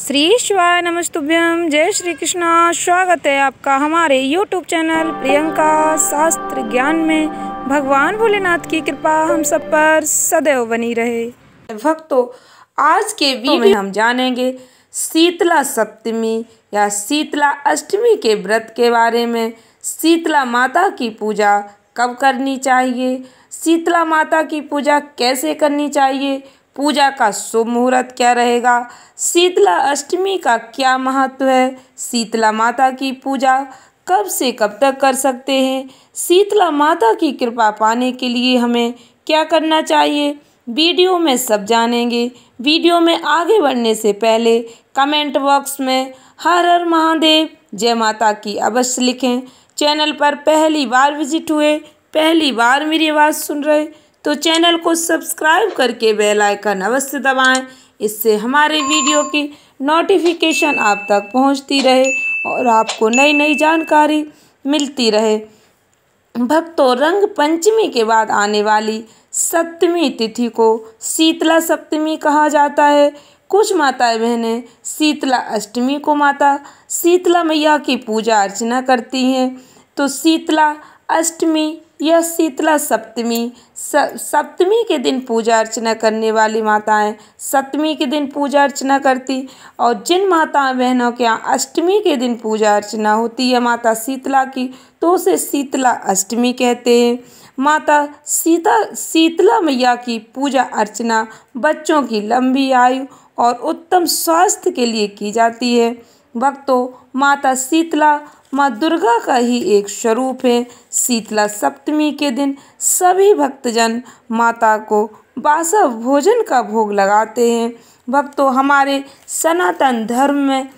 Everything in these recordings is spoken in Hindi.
श्री शिवाय नमस्तुभ्यम। जय श्री कृष्णा। स्वागत है आपका हमारे YouTube चैनल प्रियंका शास्त्र ज्ञान में। भगवान भोलेनाथ की कृपा हम सब पर सदैव बनी रहे। भक्तों, आज के वीडियो में हम जानेंगे शीतला सप्तमी या शीतला अष्टमी के व्रत के बारे में। शीतला माता की पूजा कब करनी चाहिए, शीतला माता की पूजा कैसे करनी चाहिए, पूजा का शुभ मुहूर्त क्या रहेगा, शीतला अष्टमी का क्या महत्व है, शीतला माता की पूजा कब से कब तक कर सकते हैं, शीतला माता की कृपा पाने के लिए हमें क्या करना चाहिए, वीडियो में सब जानेंगे। वीडियो में आगे बढ़ने से पहले कमेंट बॉक्स में हर हर महादेव जय माता की अवश्य लिखें। चैनल पर पहली बार विजिट हुए, पहली बार मेरी आवाज़ सुन रहे तो चैनल को सब्सक्राइब करके बेल आइकन अवश्य दबाएं। इससे हमारे वीडियो की नोटिफिकेशन आप तक पहुंचती रहे और आपको नई नई जानकारी मिलती रहे। भक्तों, रंग पंचमी के बाद आने वाली सप्तमी तिथि को शीतला सप्तमी कहा जाता है। कुछ माताएं बहनें शीतला अष्टमी को माता शीतला मैया की पूजा अर्चना करती हैं। तो शीतला अष्टमी या शीतला सप्तमी, सप्तमी के दिन पूजा अर्चना करने वाली माताएं सप्तमी के दिन पूजा अर्चना करती, और जिन माताएं बहनों के यहाँ अष्टमी के दिन पूजा अर्चना होती है माता शीतला की, तो उसे शीतला अष्टमी कहते हैं। माता शीतला मैया की पूजा अर्चना बच्चों की लंबी आयु और उत्तम स्वास्थ्य के लिए की जाती है। भक्तों, माता शीतला माँ दुर्गा का ही एक स्वरूप है। शीतला सप्तमी के दिन सभी भक्तजन माता को बासा भोजन का भोग लगाते हैं। भक्तों, हमारे सनातन धर्म में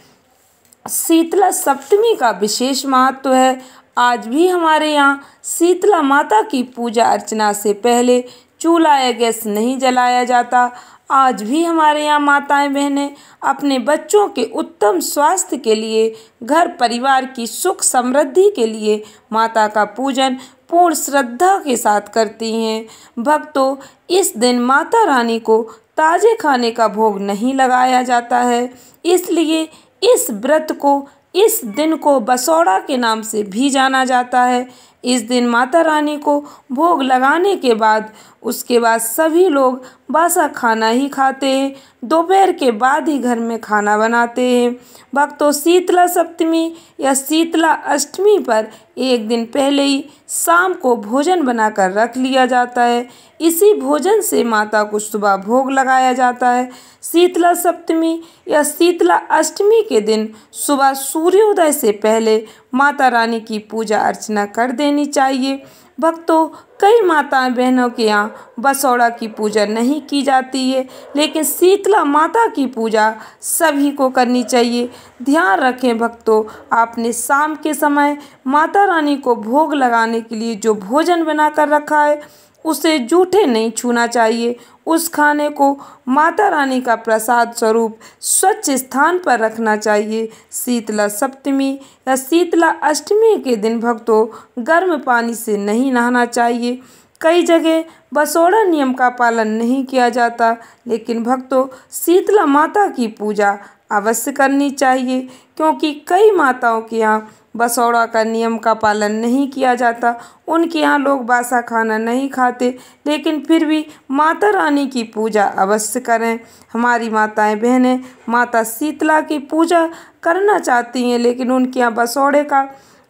शीतला सप्तमी का विशेष महत्व है। आज भी हमारे यहाँ शीतला माता की पूजा अर्चना से पहले चूल्हा या गैस नहीं जलाया जाता। आज भी हमारे यहाँ माताएं बहनें अपने बच्चों के उत्तम स्वास्थ्य के लिए, घर परिवार की सुख समृद्धि के लिए माता का पूजन पूर्ण श्रद्धा के साथ करती हैं। भक्तों, इस दिन माता रानी को ताजे खाने का भोग नहीं लगाया जाता है, इसलिए इस व्रत को, इस दिन को बसौड़ा के नाम से भी जाना जाता है। इस दिन माता रानी को भोग लगाने के बाद उसके बाद सभी लोग बासा खाना ही खाते हैं। दोपहर के बाद ही घर में खाना बनाते हैं। भक्तों, शीतला सप्तमी या शीतला अष्टमी पर एक दिन पहले ही शाम को भोजन बनाकर रख लिया जाता है। इसी भोजन से माता को सुबह भोग लगाया जाता है। शीतला सप्तमी या शीतला अष्टमी के दिन सुबह सूर्योदय से पहले माता रानी की पूजा अर्चना कर देनी चाहिए। भक्तों, कई माताएं बहनों के यहाँ बसौड़ा की पूजा नहीं की जाती है, लेकिन शीतला माता की पूजा सभी को करनी चाहिए। ध्यान रखें भक्तों, आपने शाम के समय माता रानी को भोग लगाने के लिए जो भोजन बनाकर रखा है उसे जूठे नहीं छूना चाहिए। उस खाने को माता रानी का प्रसाद स्वरूप स्वच्छ स्थान पर रखना चाहिए। शीतला सप्तमी या शीतला अष्टमी के दिन भक्तों गर्म पानी से नहीं नहाना चाहिए। कई जगह बसौड़ा नियम का पालन नहीं किया जाता, लेकिन भक्तों शीतला माता की पूजा अवश्य करनी चाहिए, क्योंकि कई माताओं के यहाँ बसौड़ा का नियम का पालन नहीं किया जाता। उनके यहाँ लोग बासा खाना नहीं खाते, लेकिन फिर भी माता रानी की पूजा अवश्य करें। हमारी माताएं बहनें माता शीतला की पूजा करना चाहती हैं, लेकिन उनके यहाँ बसौड़े का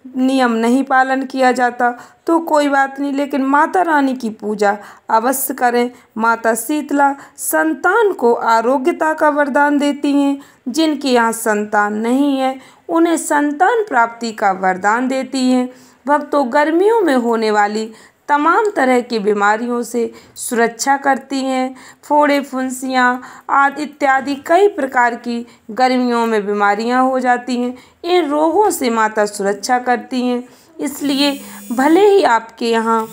नियम नहीं पालन किया जाता, तो कोई बात नहीं, लेकिन माता रानी की पूजा अवश्य करें। माता शीतला संतान को आरोग्यता का वरदान देती हैं। जिनके यहाँ संतान नहीं है उन्हें संतान प्राप्ति का वरदान देती हैं। भक्तों, गर्मियों में होने वाली तमाम तरह की बीमारियों से सुरक्षा करती हैं। फोड़े, फुंसियाँ आदि इत्यादि कई प्रकार की गर्मियों में बीमारियां हो जाती हैं। इन रोगों से माता सुरक्षा करती हैं। इसलिए भले ही आपके यहाँ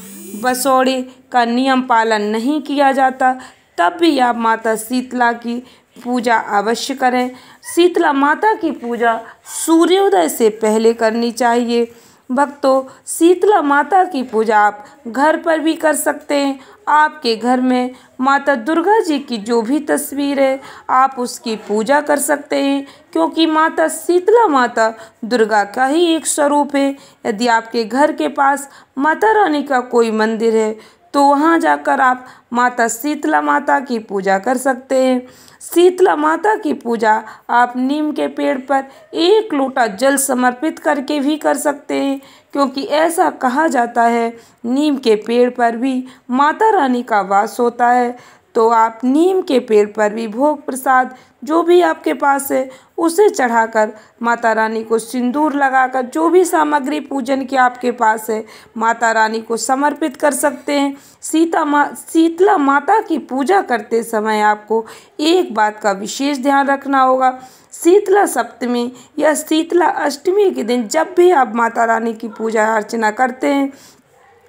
बसौड़े का नियम पालन नहीं किया जाता, तब भी आप माता शीतला की पूजा अवश्य करें। शीतला माता की पूजा सूर्योदय से पहले करनी चाहिए। भक्तों, शीतला माता की पूजा आप घर पर भी कर सकते हैं। आपके घर में माता दुर्गा जी की जो भी तस्वीर है आप उसकी पूजा कर सकते हैं, क्योंकि माता शीतला माता दुर्गा का ही एक स्वरूप है। यदि आपके घर के पास माता रानी का कोई मंदिर है तो वहाँ जाकर आप माता शीतला माता की पूजा कर सकते हैं। शीतला माता की पूजा आप नीम के पेड़ पर 1 लोटा जल समर्पित करके भी कर सकते हैं, क्योंकि ऐसा कहा जाता है नीम के पेड़ पर भी माता रानी का वास होता है। तो आप नीम के पेड़ पर भी भोग प्रसाद जो भी आपके पास है उसे चढ़ाकर माता रानी को सिंदूर लगाकर जो भी सामग्री पूजन की आपके पास है माता रानी को समर्पित कर सकते हैं। शीतला माता की पूजा करते समय आपको एक बात का विशेष ध्यान रखना होगा। शीतला सप्तमी या शीतला अष्टमी के दिन जब भी आप माता रानी की पूजा अर्चना करते हैं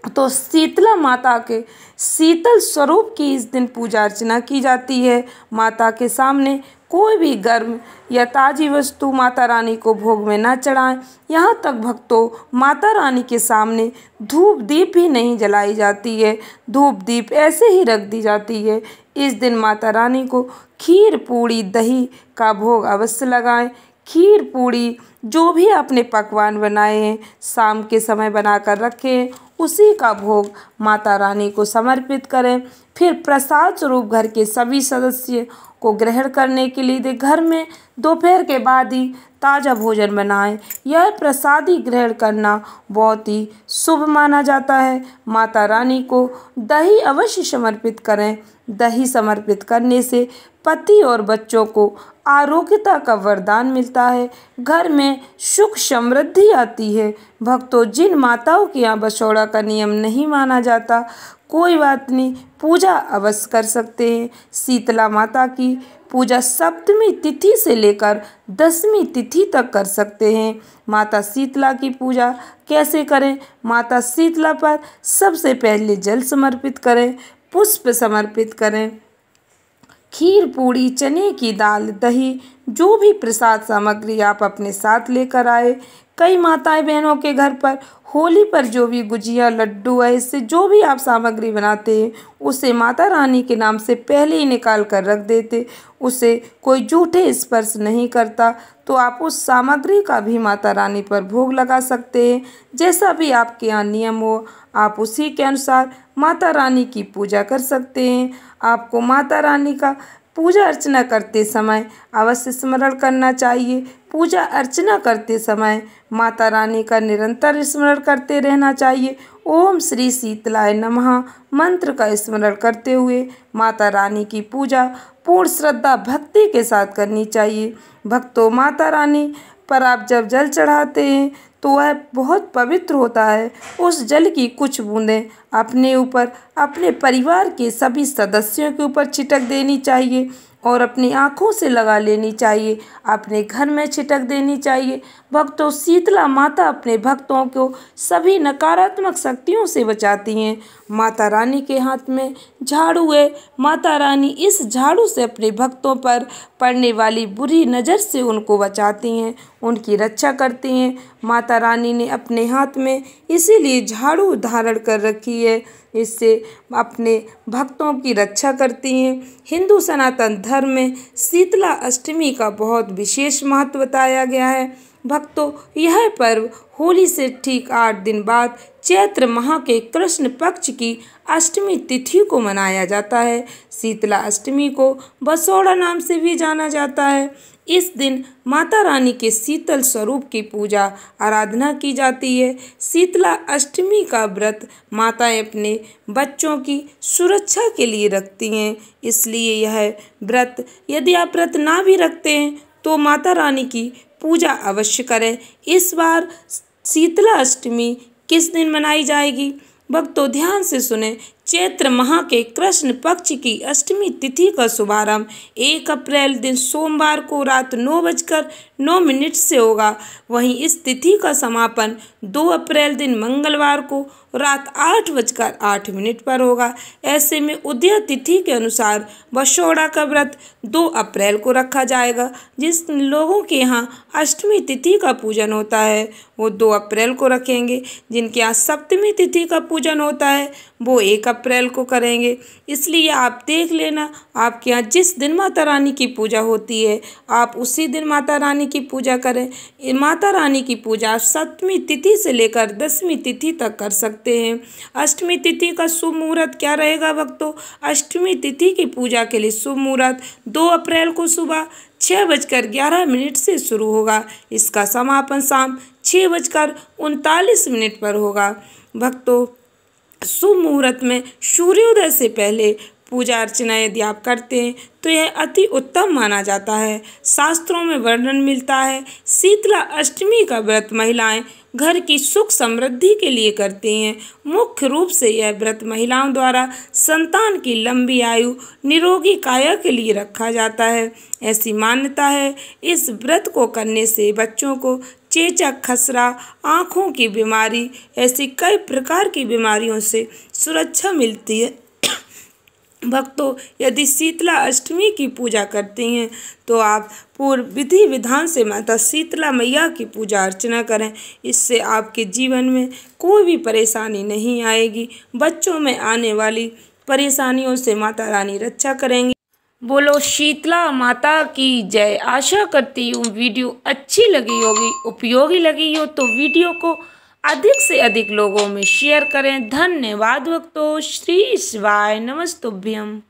तो शीतला माता के शीतल स्वरूप की इस दिन पूजा अर्चना की जाती है। माता के सामने कोई भी गर्म या ताज़ी वस्तु माता रानी को भोग में न चढ़ाएं। यहाँ तक भक्तों, माता रानी के सामने धूप दीप भी नहीं जलाई जाती है, धूप दीप ऐसे ही रख दी जाती है। इस दिन माता रानी को खीर पूड़ी दही का भोग अवश्य लगाएं। खीर पूड़ी जो भी आपने पकवान बनाए हैं शाम के समय बनाकर रखें, उसी का भोग माता रानी को समर्पित करें। फिर प्रसाद स्वरूप घर के सभी सदस्य को ग्रहण करने के लिए घर में दोपहर के बाद ही ताज़ा भोजन बनाएं। यह प्रसादी ग्रहण करना बहुत ही शुभ माना जाता है। माता रानी को दही अवश्य समर्पित करें। दही समर्पित करने से पति और बच्चों को आरोग्यता का वरदान मिलता है, घर में सुख समृद्धि आती है। भक्तों, जिन माताओं के यहाँ बसौड़ा का नियम नहीं माना जाता कोई बात नहीं, पूजा अवश्य कर सकते हैं। शीतला माता की पूजा सप्तमी तिथि से लेकर 10वीं तिथि तक कर सकते हैं। माता शीतला की पूजा कैसे करें? माता शीतला पर सबसे पहले जल समर्पित करें, पुष्प समर्पित करें, खीर पूड़ी चने की दाल दही जो भी प्रसाद सामग्री आप अपने साथ लेकर आए। कई माताएं बहनों के घर पर होली पर जो भी गुजिया लड्डू ऐसे जो भी आप सामग्री बनाते हैं उसे माता रानी के नाम से पहले ही निकाल कर रख देते, उसे कोई जूठे स्पर्श नहीं करता। तो आप उस सामग्री का भी माता रानी पर भोग लगा सकते हैं। जैसा भी आपके यहाँ नियम हो आप उसी के अनुसार माता रानी की पूजा कर सकते हैं। आपको माता रानी का पूजा अर्चना करते समय अवश्य स्मरण करना चाहिए। पूजा अर्चना करते समय माता रानी का निरंतर स्मरण करते रहना चाहिए। ओम श्री शीतलाय नमः मंत्र का स्मरण करते हुए माता रानी की पूजा पूर्ण श्रद्धा भक्ति के साथ करनी चाहिए। भक्तों, माता रानी पर आप जब जल चढ़ाते हैं तो वह बहुत पवित्र होता है। उस जल की कुछ बूंदें अपने ऊपर, अपने परिवार के सभी सदस्यों के ऊपर छिटक देनी चाहिए और अपनी आँखों से लगा लेनी चाहिए, अपने घर में छिटक देनी चाहिए। भक्तों, शीतला माता अपने भक्तों को सभी नकारात्मक शक्तियों से बचाती हैं। माता रानी के हाथ में झाड़ू है। माता रानी इस झाड़ू से अपने भक्तों पर पड़ने वाली बुरी नज़र से उनको बचाती हैं, उनकी रक्षा करती हैं। माता रानी ने अपने हाथ में इसीलिए झाड़ू धारण कर रखी है, इससे अपने भक्तों की रक्षा करती हैं। हिंदू सनातन धर्म में शीतला अष्टमी का बहुत विशेष महत्व बताया गया है। भक्तों, यह पर्व होली से ठीक 8 दिन बाद चैत्र माह के कृष्ण पक्ष की अष्टमी तिथि को मनाया जाता है। शीतला अष्टमी को बसौड़ा नाम से भी जाना जाता है। इस दिन माता रानी के शीतल स्वरूप की पूजा आराधना की जाती है। शीतला अष्टमी का व्रत माताएं अपने बच्चों की सुरक्षा के लिए रखती हैं, इसलिए यह व्रत यदि आप व्रत ना भी रखते हैं तो माता रानी की पूजा अवश्य करें। इस बार शीतला अष्टमी किस दिन मनाई जाएगी? भक्तों, ध्यान से सुने। चैत्र माह के कृष्ण पक्ष की अष्टमी तिथि का शुभारंभ 1 अप्रैल दिन सोमवार को रात 9:09 से होगा। वहीं इस तिथि का समापन 2 अप्रैल दिन मंगलवार को रात 8:08 पर होगा। ऐसे में उदय तिथि के अनुसार बसोड़ा का व्रत 2 अप्रैल को रखा जाएगा। जिस लोगों के यहाँ अष्टमी तिथि का पूजन होता है वो 2 अप्रैल को रखेंगे। जिनके यहाँ सप्तमी तिथि का पूजन होता है वो 1 अप्रैल को करेंगे। इसलिए आप देख लेना, आपके यहाँ जिस दिन माता रानी की पूजा होती है आप उसी दिन माता रानी की पूजा करें। माता रानी की पूजा सप्तमी तिथि से लेकर 10वीं तिथि तक कर सकते हैं। अष्टमी तिथि का शुभ मुहूर्त क्या रहेगा भक्तों? अष्टमी तिथि की पूजा के लिए शुभ मुहूर्त 2 अप्रैल को सुबह 6:11 से शुरू होगा। इसका समापन शाम 6:39 पर होगा। भक्तों, शुभ मुहूर्त में सूर्योदय से पहले पूजा अर्चना यदि आप करते हैं तो यह अति उत्तम माना जाता है। शास्त्रों में वर्णन मिलता है शीतला अष्टमी का व्रत महिलाएं घर की सुख समृद्धि के लिए करती हैं। मुख्य रूप से यह व्रत महिलाओं द्वारा संतान की लंबी आयु निरोगी काया के लिए रखा जाता है। ऐसी मान्यता है इस व्रत को करने से बच्चों को चेचक, खसरा, आँखों की बीमारी, ऐसी कई प्रकार की बीमारियों से सुरक्षा मिलती है। भक्तों, यदि शीतला अष्टमी की पूजा करते हैं तो आप पूर्व विधि विधान से माता शीतला मैया की पूजा अर्चना करें। इससे आपके जीवन में कोई भी परेशानी नहीं आएगी। बच्चों में आने वाली परेशानियों से माता रानी रक्षा करेंगी। बोलो शीतला माता की जय। आशा करती हूँ वीडियो अच्छी लगी होगी, उपयोगी लगी हो तो वीडियो को अधिक से अधिक लोगों में शेयर करें। धन्यवाद भक्तों। श्री शिवाय नमस्तुभ्यम।